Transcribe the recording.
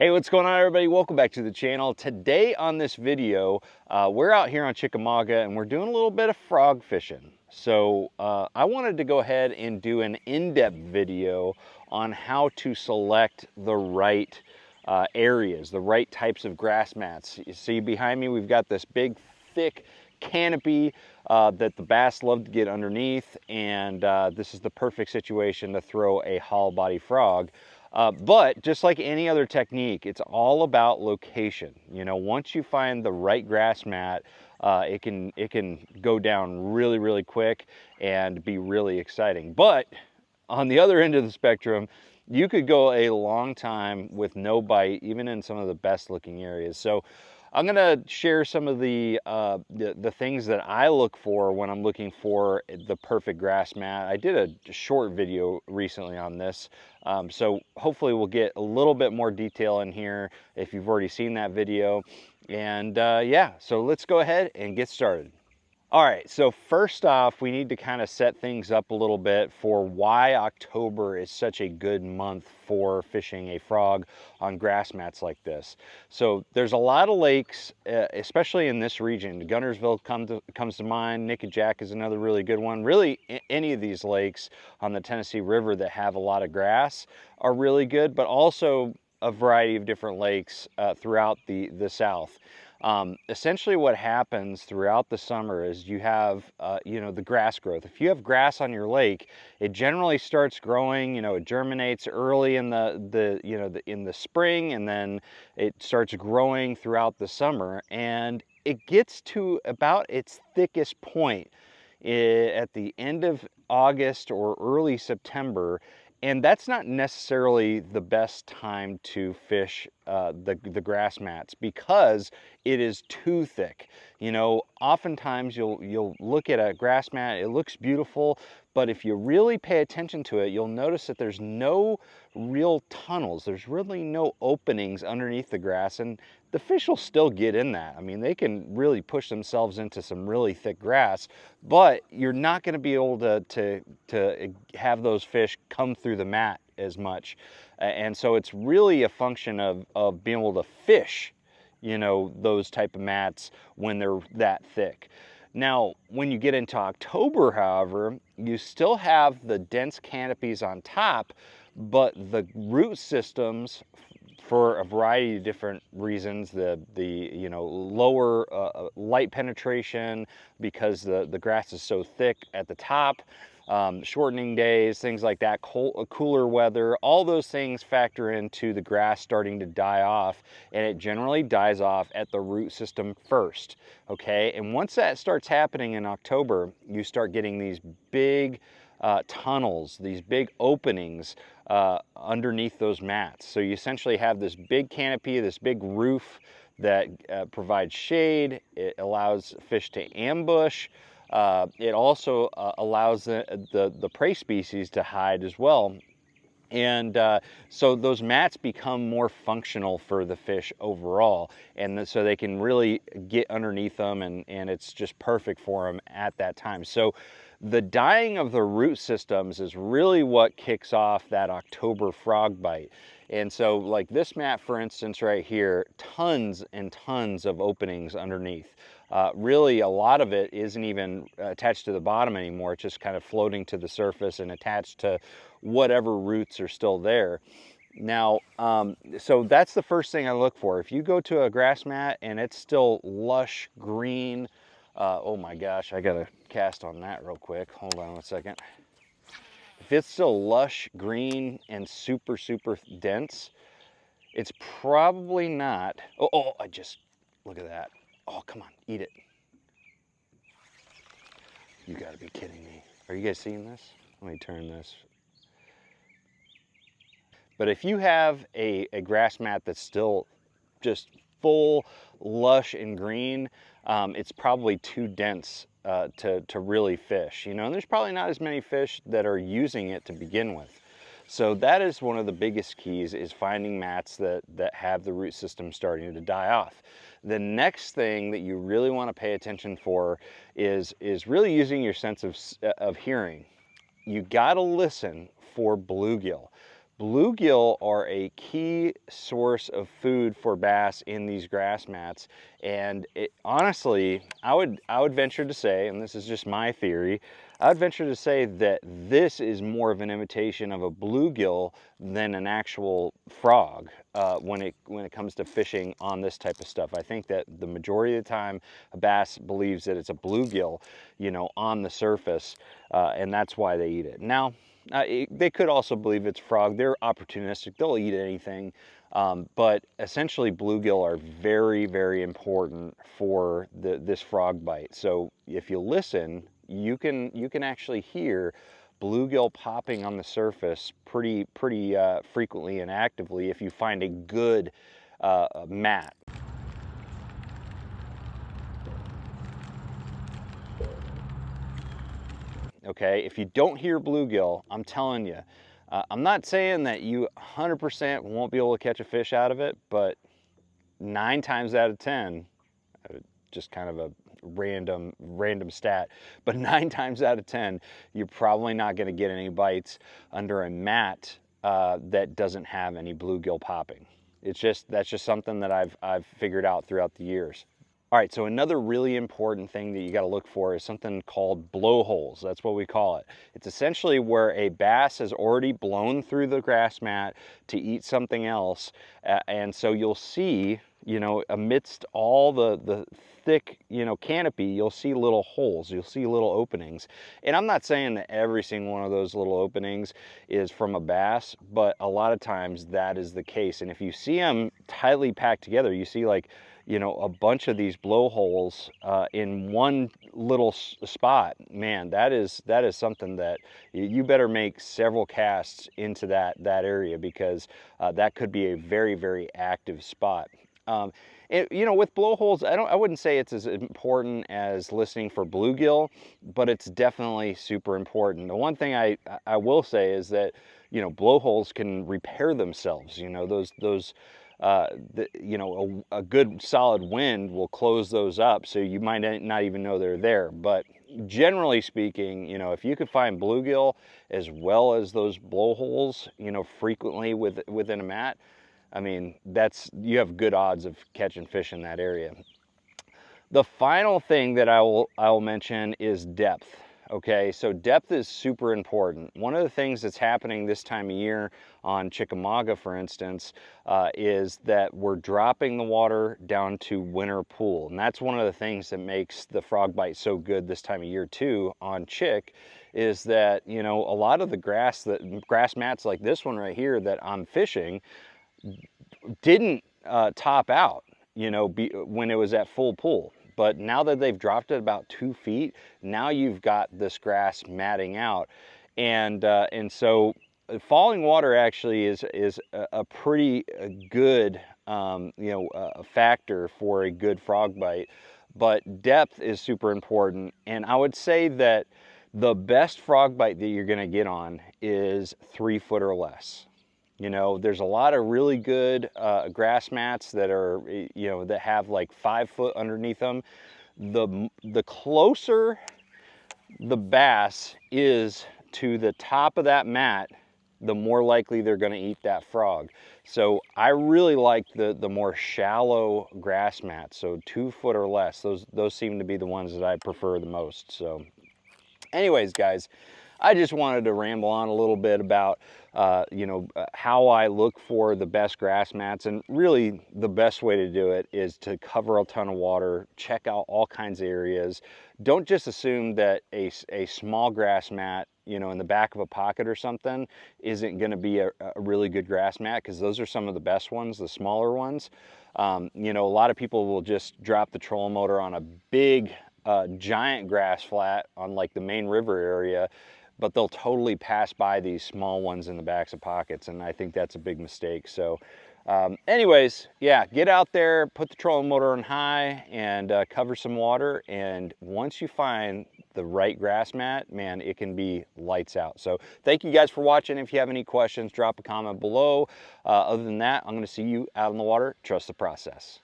Hey, what's going on, everybody? Welcome back to the channel. Today on this video, we're out here on Chickamauga and we're doing a little bit of frog fishing. So I wanted to go ahead and do an in-depth video on how to select the right areas, the right types of grass mats. You see behind me, we've got this big, thick canopy that the bass love to get underneath, and this is the perfect situation to throw a hollow body frog. But just like any other technique, it's all about location. You know, once you find the right grass mat, it can go down really quick and be really exciting. But on the other end of the spectrum, you could go a long time with no bite, even in some of the best looking areas. So I'm gonna share some of the things that I look for when I'm looking for the perfect grass mat. I did a short video recently on this, so hopefully we'll get a little bit more detail in here if you've already seen that video. And yeah, so let's go ahead and get started. All right, so first off, we need to kind of set things up a little bit for why October is such a good month for fishing a frog on grass mats like this. So there's a lot of lakes, especially in this region. Guntersville comes to mind. Nickajack is another really good one. Really, any of these lakes on the Tennessee River that have a lot of grass are really good, but also a variety of different lakes throughout the South. Essentially what happens throughout the summer is you have, you know, the grass growth. If you have grass on your lake, it generally starts growing, you know, it germinates early in in the spring, and then it starts growing throughout the summer, and it gets to about its thickest point at the end of August or early September. And that's not necessarily the best time to fish the grass mats because it is too thick. You know, oftentimes you'll look at a grass mat, it looks beautiful, but if you really pay attention to it, you'll notice that there's no real tunnels. There's really no openings underneath the grass, and the fish will still get in that. I mean, they can really push themselves into some really thick grass, but you're not going to be able to have those fish come through the mat as much. And so it's really a function of being able to fish, you know, those type of mats when they're that thick. Now, when you get into October, however, you still have the dense canopies on top, but the root systems, for a variety of different reasons, the you know, lower light penetration because the grass is so thick at the top, shortening days, things like that, cooler weather, all those things factor into the grass starting to die off, and it generally dies off at the root system first, okay? And once that starts happening in October, you start getting these big tunnels, these big openings underneath those mats. So you essentially have this big canopy, this big roof that provides shade. It allows fish to ambush. It also allows the prey species to hide as well. And so those mats become more functional for the fish overall, and so they can really get underneath them, and it's just perfect for them at that time. So the dying of the root systems is really what kicks off that October frog bite. And so like this mat, for instance, right here, tons and tons of openings underneath. Really, a lot of it isn't even attached to the bottom anymore. It's just kind of floating to the surface and attached to whatever roots are still there. Now, so that's the first thing I look for. If you go to a grass mat and it's still lush green, oh my gosh, I gotta cast on that real quick. Hold on 1 second. If it's still lush green and super dense, it's probably not. Oh, I just, look at that. Oh, come on, eat it. You gotta be kidding me. Are you guys seeing this? Let me turn this. But if you have a grass mat that's still just full, lush and green, it's probably too dense to really fish, you know, and there's probably not as many fish that are using it to begin with. So that is one of the biggest keys, is finding mats that have the root system starting to die off. The next thing that you really want to pay attention for is really using your sense of hearing. You got to listen for bluegill. bluegill are a key source of food for bass in these grass mats. And honestly, I would venture to say, and this is just my theory, I would venture to say that this is more of an imitation of a bluegill than an actual frog when it comes to fishing on this type of stuff. I think that the majority of the time a bass believes that it's a bluegill, you know, on the surface, and that's why they eat it. Now, they could also believe it's frog. They're opportunistic. They'll eat anything. But essentially bluegill are very, very important for this frog bite. So if you listen, you can actually hear bluegill popping on the surface pretty frequently and actively if you find a good mat. Okay, if you don't hear bluegill, I'm telling you, I'm not saying that you 100% won't be able to catch a fish out of it, but 9 times out of 10, just kind of a random stat, but 9 times out of 10, you're probably not going to get any bites under a mat that doesn't have any bluegill popping. That's just something that I've figured out throughout the years. All right, so another really important thing that you got to look for is something called blowholes. That's what we call it. It's essentially where a bass has already blown through the grass mat to eat something else, and so you'll see, you know, amidst all the thick, you know, canopy, you'll see little holes, you'll see little openings. And I'm not saying that every single one of those little openings is from a bass, but a lot of times that is the case. And if you see them tightly packed together, you see, like, you know, a bunch of these blowholes in one little spot, man, that is something that you better make several casts into that area, because that could be a very, very active spot. You know, with blowholes, I wouldn't say it's as important as listening for bluegill, but it's definitely super important. The one thing I will say is that, you know, blowholes can repair themselves. You know, you know, a good solid wind will close those up, so you might not even know they're there. But generally speaking, you know, if you could find bluegill as well as those blowholes, you know, frequently within a mat, I mean, you have good odds of catching fish in that area. The final thing that I will mention is depth. Okay, so depth is super important. One of the things that's happening this time of year on Chickamauga, for instance, is that we're dropping the water down to winter pool. And that's one of the things that makes the frog bite so good this time of year too on Chick, is that, you know, a lot of the grass mats like this one right here that I'm fishing didn't top out, you know, when it was at full pool. But now that they've dropped it about 2 feet, now you've got this grass matting out, and so falling water actually is a pretty good you know, a factor for a good frog bite. But depth is super important, and I would say that the best frog bite that you're going to get on is 3 foot or less. You know, there's a lot of really good grass mats that are, you know, that have like 5 foot underneath them. The closer the bass is to the top of that mat, the more likely they're going to eat that frog. So I really like the more shallow grass mats, so 2 foot or less. Those seem to be the ones that I prefer the most. So anyways, guys, I just wanted to ramble on a little bit about, you know, how I look for the best grass mats. And really the best way to do it is to cover a ton of water, check out all kinds of areas. Don't just assume that a small grass mat, you know, in the back of a pocket or something isn't going to be a really good grass mat, because those are some of the best ones, the smaller ones. You know, a lot of people will just drop the trolling motor on a big, giant grass flat on like the main river area, but they'll totally pass by these small ones in the backs of pockets, and I think that's a big mistake. So anyways, yeah, get out there, put the trolling motor on high, and cover some water, and once you find the right grass mat, man, it can be lights out. So thank you guys for watching. If you have any questions, drop a comment below. Other than that, I'm going to see you out on the water. Trust the process.